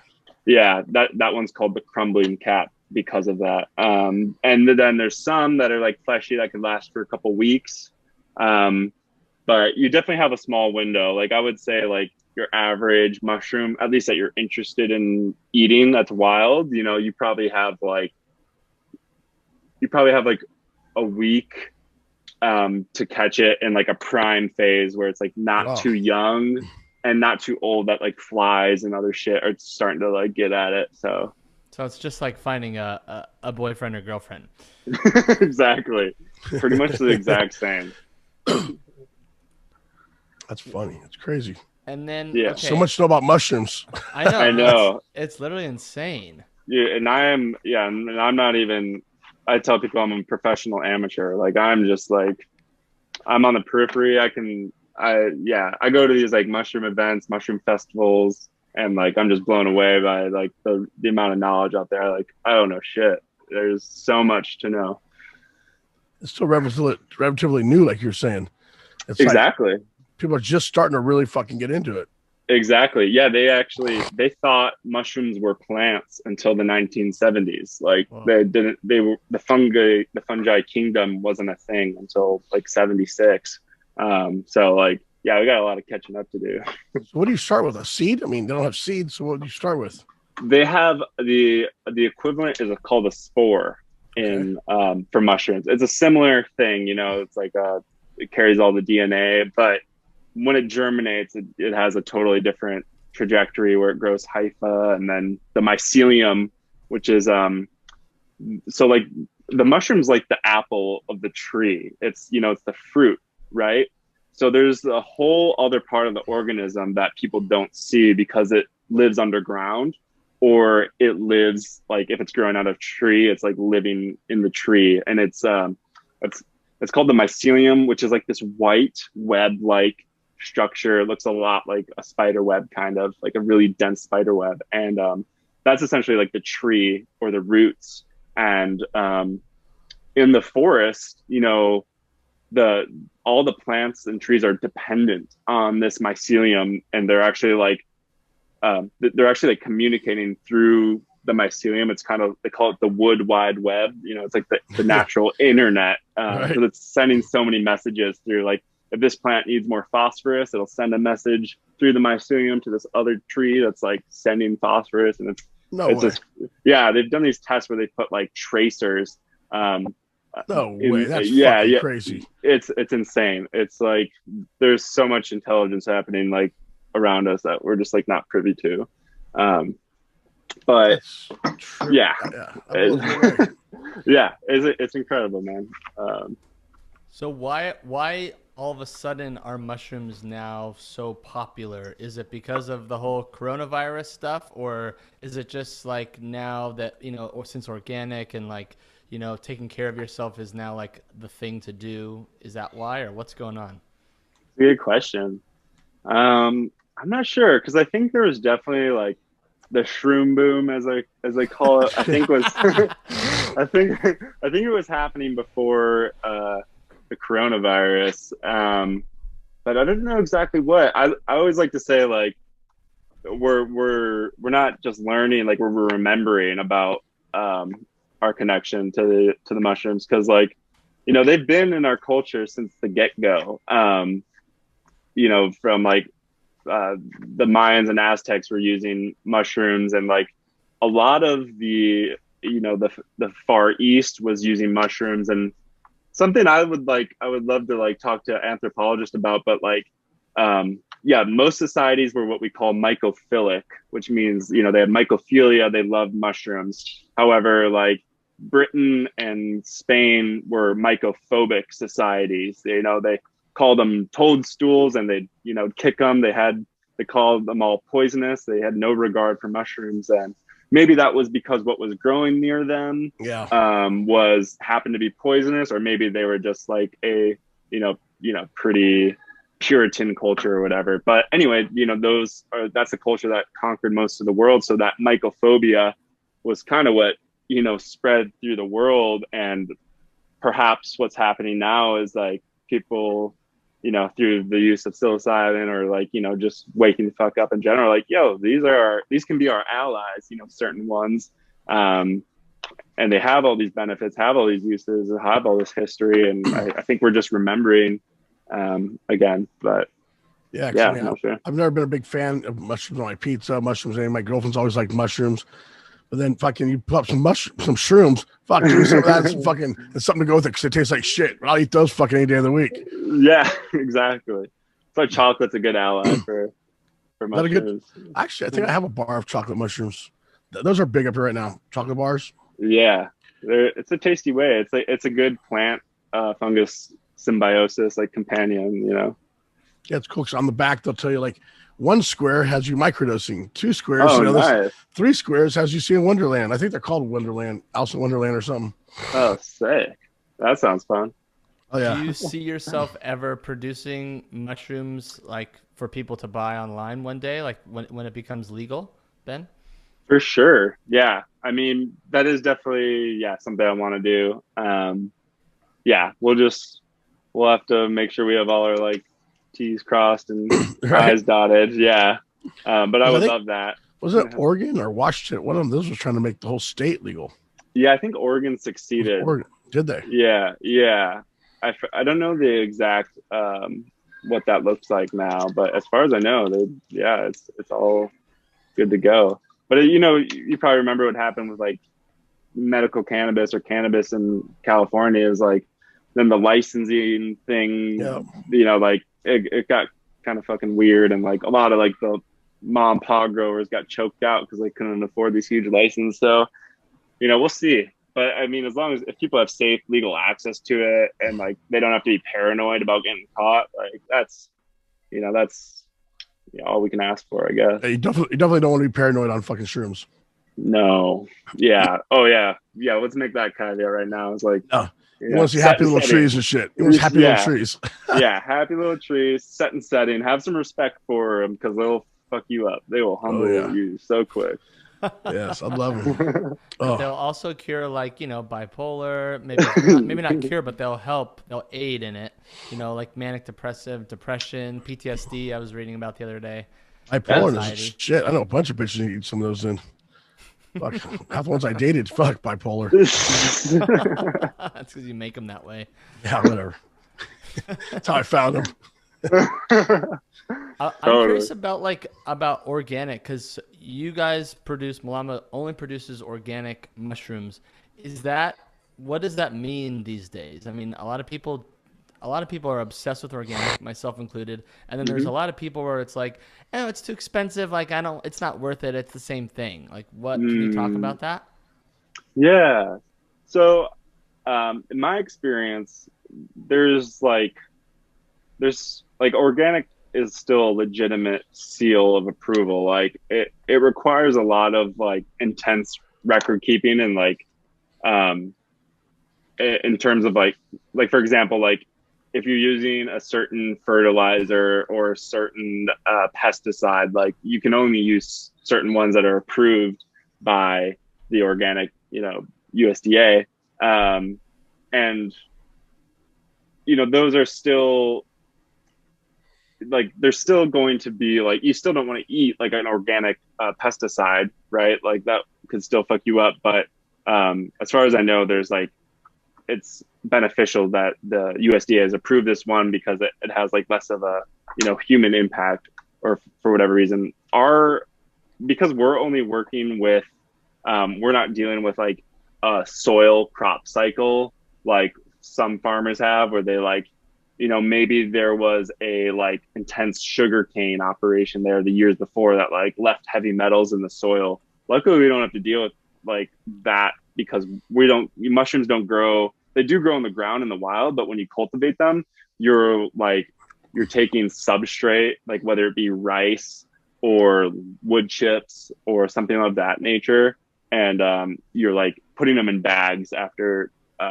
Yeah, that one's called the crumbling cap because of that. And then there's some that are like fleshy that can last for a couple weeks. But you definitely have a small window. Like I would say like your average mushroom, at least that you're interested in eating, that's wild, you probably have like a week to catch it in like a prime phase where it's like not too young and not too old that like flies and other shit are starting to like get at it. So it's just like finding a boyfriend or girlfriend. Exactly. Pretty much the exact same. That's funny. It's crazy. And then so much to know about mushrooms. I know. It's literally insane. Yeah, and I'm not even. I tell people I'm a professional amateur. Like I'm just like I'm on the periphery. I go to these like mushroom events, mushroom festivals, and like I'm just blown away by like the amount of knowledge out there. Like I don't know shit. There's so much to know. It's still relatively new, like you're saying. It's exactly. Like people are just starting to really fucking get into it. Exactly. Yeah, they thought mushrooms were plants until the 1970s. Like the fungi kingdom wasn't a thing until like 76. So like yeah, we got a lot of catching up to do. So what do you start with? A seed? I mean, they don't have seeds, so what do you start with? They have the equivalent is called a spore Okay. in for mushrooms. It's a similar thing, you know. It's like it carries all the DNA, but when it germinates, it has a totally different trajectory where it grows hypha, and then the mycelium, which is so like the mushroom's like the apple of the tree. It's, you know, it's the fruit, right? So there's a whole other part of the organism that people don't see because it lives underground, or it lives like if it's growing out of tree, it's like living in the tree, and it's it's called the mycelium, which is like this white web like structure. It looks a lot like a spider web, kind of like a really dense spider web, and that's essentially like the tree or the roots. And in the forest, you know, all the plants and trees are dependent on this mycelium, and they're actually like communicating through the mycelium. It's kind of, they call it the wood wide web, you know. It's like the natural internet, Right. because it's sending so many messages through. Like if this plant needs more phosphorus, it'll send a message through the mycelium to this other tree that's like sending phosphorus. And No it's way. just, yeah, they've done these tests where they put like tracers No way. That's yeah, fucking yeah, crazy. it's insane. It's like there's so much intelligence happening like around us that we're just like not privy to. But That's true. yeah, Yeah. That blows me away. yeah, it's incredible, man. So why all of a sudden are mushrooms now so popular? Is it because of the whole coronavirus stuff, or is it just like now that, you know, or since organic and like, you know, taking care of yourself is now like the thing to do? Is that why, or what's going on? Good question. I'm not sure, because I think there was definitely like the shroom boom, as they call it. I think was I think it was happening before the coronavirus. But I don't know exactly what. I always like to say like we're not just learning, like we're remembering about our connection to the mushrooms, because like, you know, they've been in our culture since the get-go. You know, from like the Mayans and Aztecs were using mushrooms, and like a lot of the, you know, the Far East was using mushrooms. And something I would love to like talk to anthropologists about, but like yeah, most societies were what we call mycophilic, which means, you know, they had mycophilia, they loved mushrooms. However, like Britain and Spain were mycophobic societies. You know, they called them toadstools, and they, you know, kick them. They called them all poisonous. They had no regard for mushrooms. And maybe that was because what was growing near them Yeah. was happened to be poisonous, or maybe they were just like a, you know, pretty Puritan culture or whatever. But anyway, you know, that's a culture that conquered most of the world. So that mycophobia was kind of what, you know, spread through the world. And perhaps what's happening now is like people, you know, through the use of psilocybin, or like, you know, just waking the fuck up in general, like, yo, these can be our allies, you know, certain ones. And they have all these benefits, have all these uses, have all this history. And I think we're just remembering again. But Yeah. yeah, I mean, not sure. I've never been a big fan of mushrooms on my pizza, mushrooms. And my girlfriend's always liked mushrooms. But then fucking you put up some shrooms, fuck, give me some of that, and some fucking, and something to go with it, because it tastes like shit. But I'll eat those fucking any day of the week. Yeah, exactly. So chocolate's a good ally for That a good? mushrooms. Actually, I think I have a bar of chocolate mushrooms. Those are big up here right now. Chocolate bars. Yeah, it's a tasty way. It's a good plant fungus symbiosis, like companion, you know. Yeah, it's cool. Because on the back they'll tell you like one square has you microdosing, 2 squares, Oh, you know, nice. 3 squares has you see in Wonderland. I think they're called Wonderland, Alice in Wonderland or something. Oh, sick. That sounds fun. Oh yeah. Do you see yourself ever producing mushrooms like for people to buy online one day, like when it becomes legal, Ben? For sure. Yeah. I mean, that is definitely, yeah, something I want to do. Yeah, we'll have to make sure we have all our like T's crossed and Right. I's dotted. Yeah. But I I would think- love that. Was it Oregon or Washington? One of them. Those was trying to make the whole state legal. Yeah, I think Oregon succeeded. Oregon, did they? Yeah. Yeah. I don't know the exact what that looks like now. But as far as I know, it's all good to go. But you know, you probably remember what happened with like medical cannabis or cannabis in California is like, then the licensing thing, you know, like it got kind of fucking weird, and like a lot of like the mom and pop growers got choked out because they couldn't afford these huge licenses. So, you know, we'll see. But I mean, as long as if people have safe legal access to it and like they don't have to be paranoid about getting caught, like that's all we can ask for, I guess. You definitely don't want to be paranoid on fucking shrooms. No. Yeah. Oh yeah. Yeah. Let's make that caveat right now. It's like, you want to see happy little trees and shit. You want to see happy little trees. Yeah. Happy little trees, set and setting. Have some respect for them because they'll fuck you up. They will humble you so quick. Yes, I love them. They'll also cure, like, you know, bipolar, maybe not cure, but they'll aid in it, you know, like manic depressive, depression, PTSD. I was reading about the other day. Bipolar is shit. I know a bunch of bitches who eat some of those in. Fuck, half the ones I dated, fuck bipolar. That's because you make them that way. Yeah, whatever. That's how I found them. I'm curious about organic, because you guys Malama only produces organic mushrooms. What does that mean these days? I mean, a lot of people are obsessed with organic, myself included, and then there's a lot of people where it's like, oh, it's too expensive, like it's not worth it, it's the same thing. Like, what can you talk about that? Yeah. So in my experience, there's organic is still a legitimate seal of approval. Like it requires a lot of like intense record keeping and like in terms of like for example, like if you're using a certain fertilizer or a certain pesticide, like you can only use certain ones that are approved by the organic, you know, USDA. And you know, those are still like, there's still going to be like, you still don't want to eat like an organic pesticide, right? Like that could still fuck you up. But as far as I know, there's like, it's beneficial that the USDA has approved this one because it has like less of a, you know, human impact, or for whatever reason. Because we're only working with, we're not dealing with like a soil crop cycle like some farmers have, where they like, you know, maybe there was a like intense sugarcane operation there the years before that like left heavy metals in the soil. Luckily, we don't have to deal with like that because mushrooms don't grow. They do grow in the ground in the wild, but when you cultivate them, you're taking substrate, like whether it be rice or wood chips or something of that nature. And you're like putting them in bags after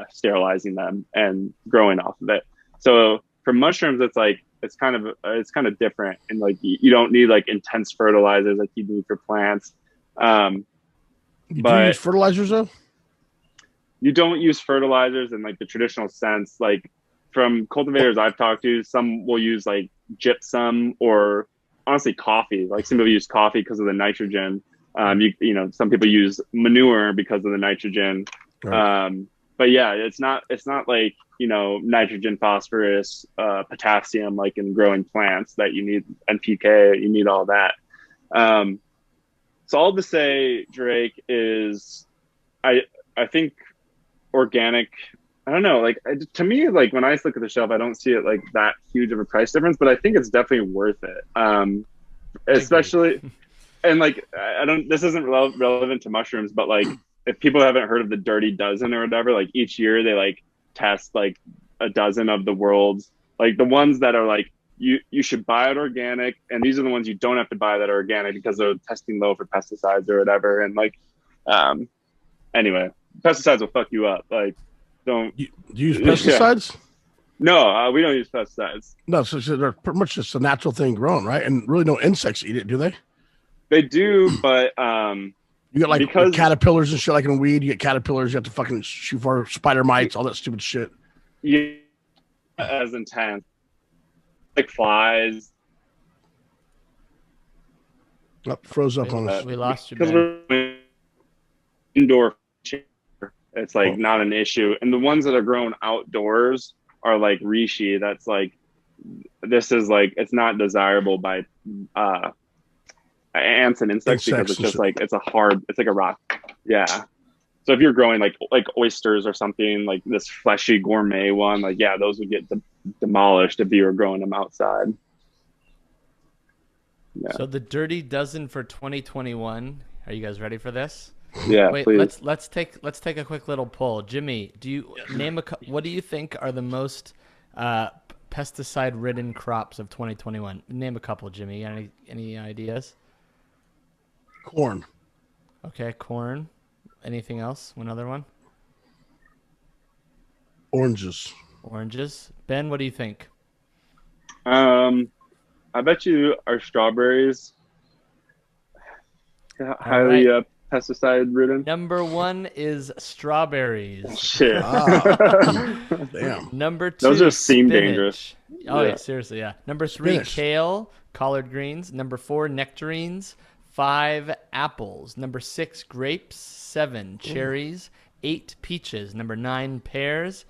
sterilizing them and growing off of it. So for mushrooms, it's kind of different, and like you don't need like intense fertilizers like you do for plants. Do you use fertilizers though? You don't use fertilizers in like the traditional sense. Like from cultivators I've talked to, some will use like gypsum or honestly coffee. Like some people use coffee because of the nitrogen. You know, some people use manure because of the nitrogen. Right. But yeah, it's not like, you know, nitrogen, phosphorus, potassium, like in growing plants that you need, NPK, you need all that. So all to say, Drake, is I think organic, I don't know, like to me, like when I look at the shelf, I don't see it like that huge of a price difference, but I think it's definitely worth it. Especially, and like, this isn't relevant to mushrooms, but like, if people haven't heard of the Dirty Dozen or whatever, like each year they like test like a dozen of the world's, like the ones that are like, you should buy it organic, and these are the ones you don't have to buy that are organic because they're testing low for pesticides or whatever. And like, anyway, pesticides will fuck you up. Like, don't you use pesticides? Yeah. No, we don't use pesticides. No, so they're pretty much just a natural thing growing, right? And really no insects eat it, do they? They do, but you got like caterpillars and shit, like in weed. You get caterpillars, you have to fucking shoot for spider mites, all that stupid shit. Yeah, as intense, like flies. Oh, froze up on us. We lost you, because we're indoor. It's like not an issue, and the ones that are grown outdoors are like reishi. That's like this is like, it's not desirable by ants and insects because it's just like, it's like a rock. Yeah. So if you're growing like oysters or something, like this fleshy gourmet one, like, yeah, those would get demolished if you were growing them outside. Yeah. So the Dirty Dozen for 2021. Are you guys ready for this? Yeah. Wait, please. let's take a quick little poll. Jimmy, do you name what do you think are the most pesticide-ridden crops of 2021? Name a couple, Jimmy. Any ideas? Corn. Okay, corn. Anything else? One other one? Oranges. Oranges. Ben, what do you think? I bet you our strawberries highly pesticide ridden. Number 1 is strawberries. Shit. Damn. Number 2, those just seem spinach. dangerous. Oh yeah, seriously, yeah. Number 3, Spinach. kale, collard greens. Number 4, nectarines. 5, apples. Number 6, grapes. 7, cherries. 8, peaches. Number 9, pears.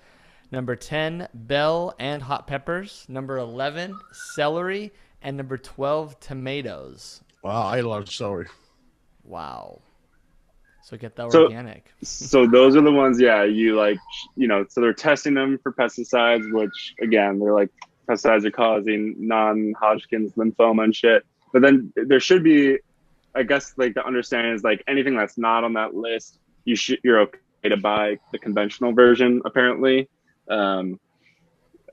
Number 10, bell and hot peppers. Number 11, celery. And number 12, tomatoes. Wow, I ate a lot of celery. Wow. So get that organic. So those are the ones, yeah, you like, so they're testing them for pesticides, which again, they're like, pesticides are causing non-Hodgkin's lymphoma and shit. But then there should be, I guess, like the understanding is like anything that's not on that list, you're okay to buy the conventional version, apparently.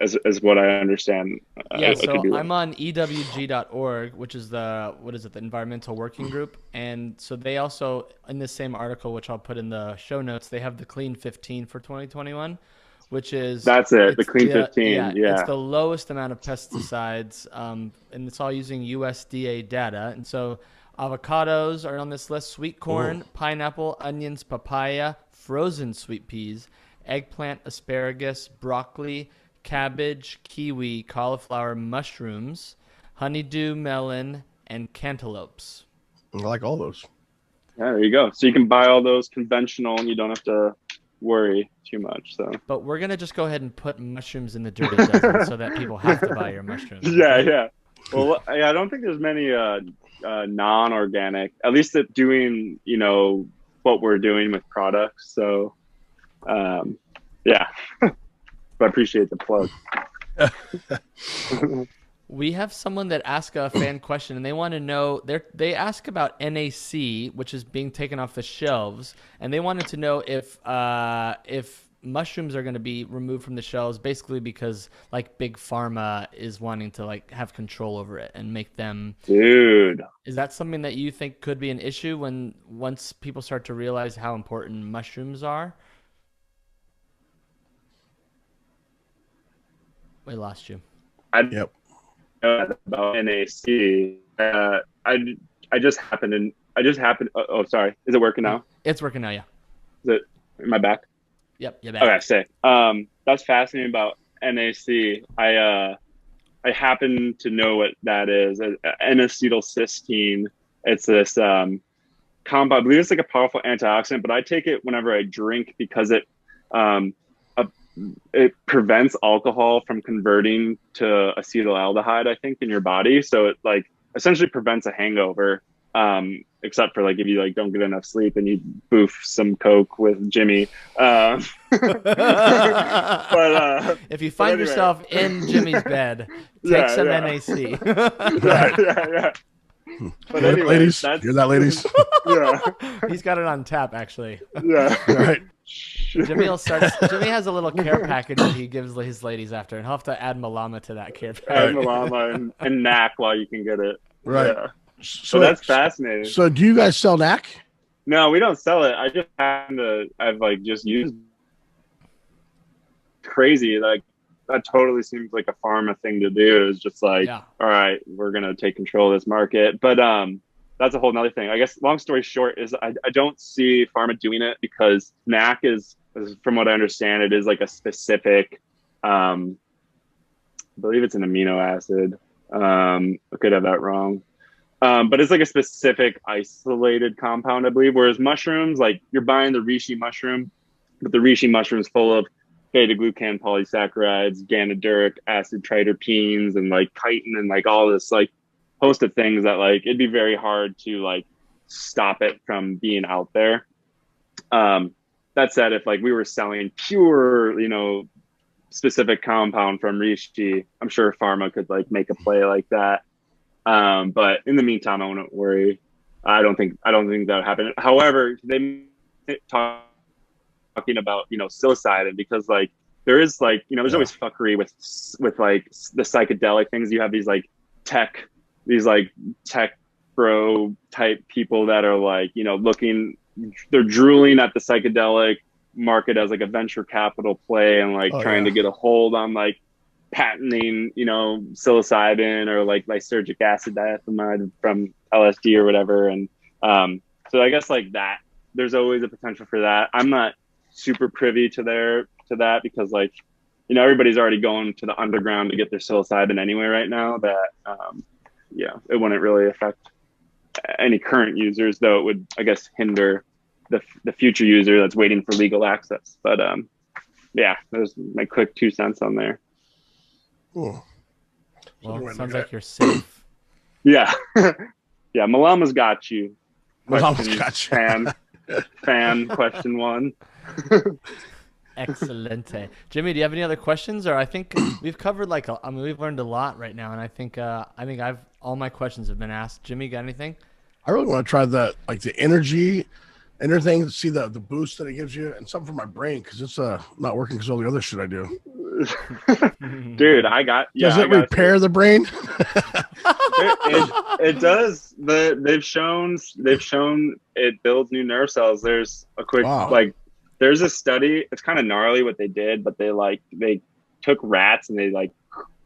As what I understand. Yeah, so I'm on ewg.org, which is the environmental working group. And so they also, in this same article, which I'll put in the show notes, they have the Clean 15 for 2021, which is... That's it, the Clean 15, yeah. It's the lowest amount of pesticides, and it's all using USDA data. And so avocados are on this list, sweet corn, pineapple, onions, papaya, frozen sweet peas, eggplant, asparagus, broccoli, cabbage, kiwi, cauliflower, mushrooms, honeydew, melon, and cantaloupes. I like all those. Yeah, there you go. So you can buy all those conventional and you don't have to worry too much. So, but we're going to just go ahead and put mushrooms in the Dirty Dozen so that people have to buy your mushrooms. Yeah. Well, I don't think there's many non-organic, at least that doing, what we're doing with products. So, yeah. But I appreciate the plug. We have someone that asked a fan question, and they want to know. They ask about NAC, which is being taken off the shelves, and they wanted to know if mushrooms are going to be removed from the shelves, basically because like Big Pharma is wanting to like have control over it and make them. Dude, is that something that you think could be an issue once people start to realize how important mushrooms are? We lost you. Yep. About NAC. I just happened. Oh, sorry. Is it working now? It's working now. Yeah. Is it? Am I back? Yep. You're back. Okay. Sick. That's fascinating about NAC. I happen to know what that is. N-acetylcysteine. It's this compound. I believe it's like a powerful antioxidant, but I take it whenever I drink because it prevents alcohol from converting to acetaldehyde, I think, in your body. So it like essentially prevents a hangover, except for like if you like don't get enough sleep and you boof some Coke with Jimmy. But if you find yourself in Jimmy's bed, take some NAC. Yeah. But anyway, ladies, hear that, ladies? Yeah. He's got it on tap, actually. Yeah. All right. Jimmy has a little care package that he gives his ladies after, and he'll have to add Malama to that care package. Add Malama and NAC while you can get it. Right. Yeah. So that's fascinating. So do you guys sell NAC? No, we don't sell it. I just I've like just used crazy. Like that totally seems like a pharma thing to do. It's just like, all right, we're going to take control of this market. But that's a whole nother thing. I guess long story short is I don't see pharma doing it because NAC is, from what I understand, it is like a specific, I believe it's an amino acid. I could have that wrong. But it's like a specific isolated compound, I believe. Whereas mushrooms, like you're buying the reishi mushroom, but the reishi mushroom is full of beta-glucan polysaccharides, ganaduric acid triterpenes, and like chitin, and like all this like host of things that like it'd be very hard to like stop it from being out there. That said, if like we were selling pure, you know, specific compound from reishi, I'm sure Pharma could like make a play like that. But in the meantime, I wouldn't worry. I don't think that would happen. However, they talking about, you know, psilocybin, because like there is like, you know, there's always fuckery with like the psychedelic things. You have these tech bro type people that are like, you know, they're drooling at the psychedelic market as like a venture capital play, and like trying to get a hold on like patenting, you know, psilocybin or like lysergic acid diethylamide from LSD or whatever. And so I guess like that, there's always a potential for that. I'm not super privy to that, because like, you know, everybody's already going to the underground to get their psilocybin anyway right now, that it wouldn't really affect any current users, though it would, I guess, hinder the future user that's waiting for legal access. But there's my quick 2 cents on there. Cool. Well, it sounds like you're safe. Yeah. Yeah, Malama's got you. Malama's got you. Fan question 1. Excellente. Jimmy, do you have any other questions? Or I think we've covered we've learned a lot right now, and I think all my questions have been asked. Jimmy, got anything? I really want to try that, like the inner thing, to see the boost that it gives you, and something for my brain, because it's not working because all the other shit I do. Dude, does it repair the brain? it does. They've shown it builds new nerve cells. There's a quick there's a study. It's kind of gnarly what they did, but they took rats and they like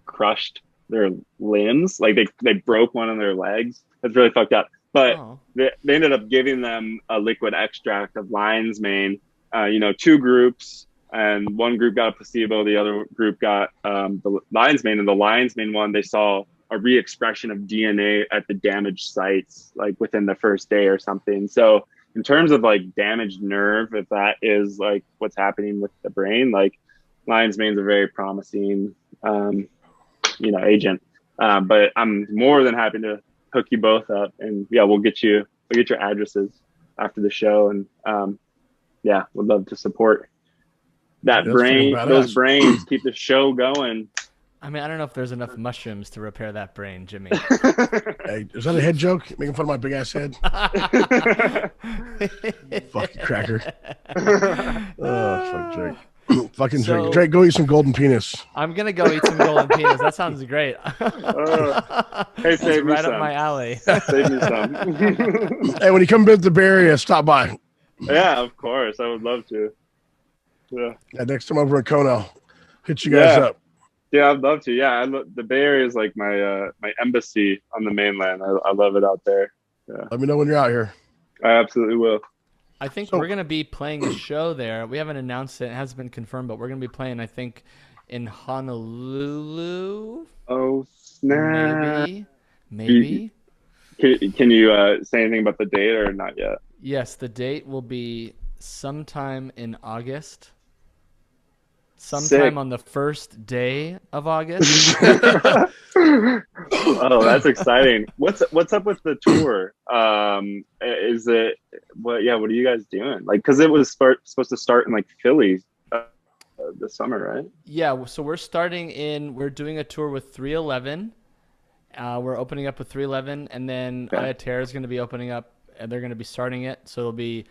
crushed their limbs. Like they broke one of their legs. It's really fucked up. But they ended up giving them a liquid extract of lion's mane. 2 groups, and one group got a placebo. The other group got the lion's mane. And the lion's mane one, they saw a re-expression of DNA at the damaged sites, like within the first day or something. So in terms of like damaged nerve, if that is like what's happening with the brain, like lion's mane is a very promising, agent. But I'm more than happy to hook you both up, and we'll get your addresses after the show, and would love to support that brain, those brains, keep the show going. I mean, I don't know if there's enough mushrooms to repair that brain, Jimmy. Hey, is that a head joke? Making fun of my big ass head? Fucking cracker. Fuck Drake. Fucking Drake. Drake, go eat some golden penis. I'm gonna go eat some golden penis. That sounds great. Hey, save me right some. Up my alley. Save me some. Hey, when you come visit the Bay Area, stop by. Yeah, of course. I would love to. Yeah. Next time over in Kona, I'll hit you guys up. Yeah, I'd love to. Yeah, the Bay Area is like my embassy on the mainland. I love it out there. Yeah. Let me know when you're out here. I absolutely will. I think we're going to be playing a show there. We haven't announced it. It hasn't been confirmed, but we're going to be playing, I think, in Honolulu. Oh, snap. Maybe. Can you say anything about the date or not yet? Yes, the date will be sometime in August. Sometime on the first day of August. Oh, that's exciting. What's up with the tour? Is it what are you guys doing? Like, because it was supposed to start in like Philly this summer, right? Yeah, so we're doing a tour with 311. We're opening up with 311, and then Ayaterra is going to be opening up, and they're going to be starting it. So it'll be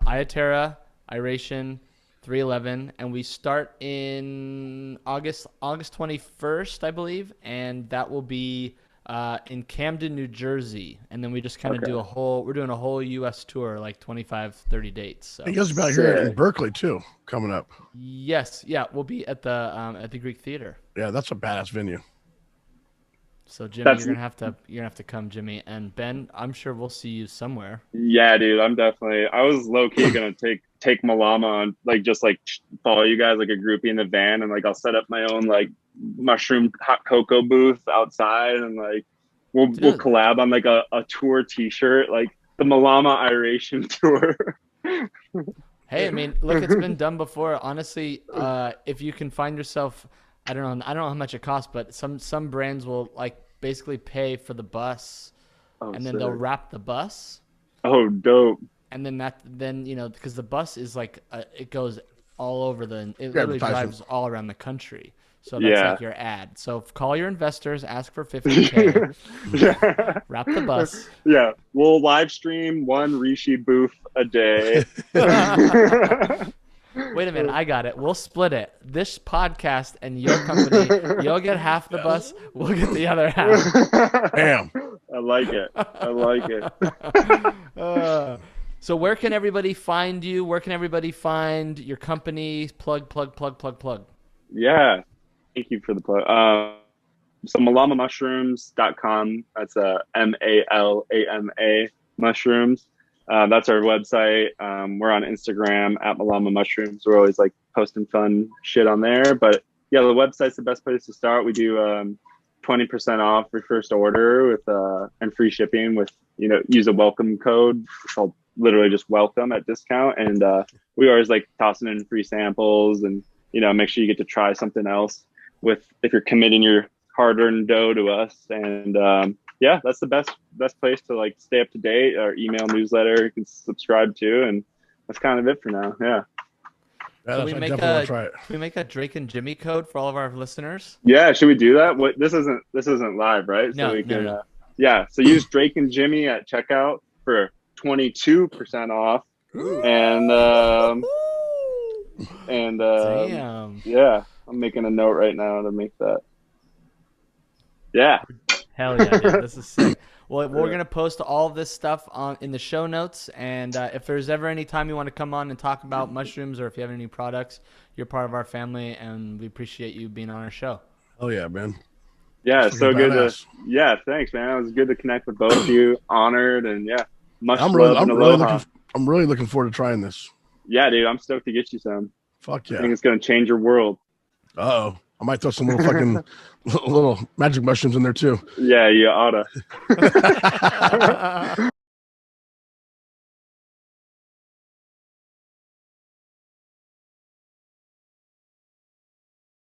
Ayaterra, Iration, 311, and we start in August 21st, I believe, and that will be in Camden, New Jersey, and then we just kind of we're doing a whole U.S. tour, like 25, 30 dates. So. You guys about here in Berkeley too, coming up. Yes, we'll be at the Greek Theater. Yeah, that's a badass venue. So Jimmy, you're gonna have to come, Jimmy, and Ben. I'm sure we'll see you somewhere. Yeah, dude, I was low key gonna take Malama on, just follow you guys like a groupie in the van, and like I'll set up my own like mushroom hot cocoa booth outside, and like we'll collab on like a tour T-shirt, like the Malama Iration tour. Hey, I mean, look, it's been done before. Honestly, if you can find yourself, I don't know how much it costs, but some brands will like basically pay for the bus, and then they'll wrap the bus. Oh, dope. And then you know, because the bus is like it goes all over it literally drives all around the country. So that's like your ad. So call your investors, ask for $50K, wrap the bus. Yeah, we'll live stream one Rishi booth a day. Wait a minute, I got it. We'll split it. This podcast and your company, you'll get half the bus, we'll get the other half. Damn. I like it. So where can everybody find you? Where can everybody find your company? Plug. Yeah. Thank you for the plug. So malamamushrooms.com. That's MALAMA mushrooms. That's our website. We're on Instagram at Malama Mushrooms. We're always like posting fun shit on there. But yeah, the website's the best place to start. We do 20% off your first order with and free shipping with, you know, use a welcome code called literally just welcome at discount. And we always like tossing in free samples and, you know, make sure you get to try something else if you're committing your hard-earned dough to us. And yeah, that's the best place to like stay up to date. Our email newsletter you can subscribe to, and that's kind of it for now. Yeah. Can we make a Drake and Jimmy code for all of our listeners? Yeah, should we do that? What this isn't live, right? No, so we can no. Yeah, so use Drake and Jimmy at checkout for 22% off. Ooh. And Damn. Yeah, I'm making a note right now to make that. Yeah. Hell yeah, dude. This is sick. Well, we're going to post all of this stuff in the show notes. And if there's ever any time you want to come on and talk about mushrooms, or if you have any products, you're part of our family, and we appreciate you being on our show. Oh, yeah, man. Yeah, so good yeah, thanks, man. It was good to connect with both of you. Honored, and yeah, much love and aloha. I'm really looking forward to trying this. Yeah, dude, I'm stoked to get you some. Fuck yeah. I think it's going to change your world. Uh-oh. I might throw some little fucking little magic mushrooms in there too. Yeah, you oughta.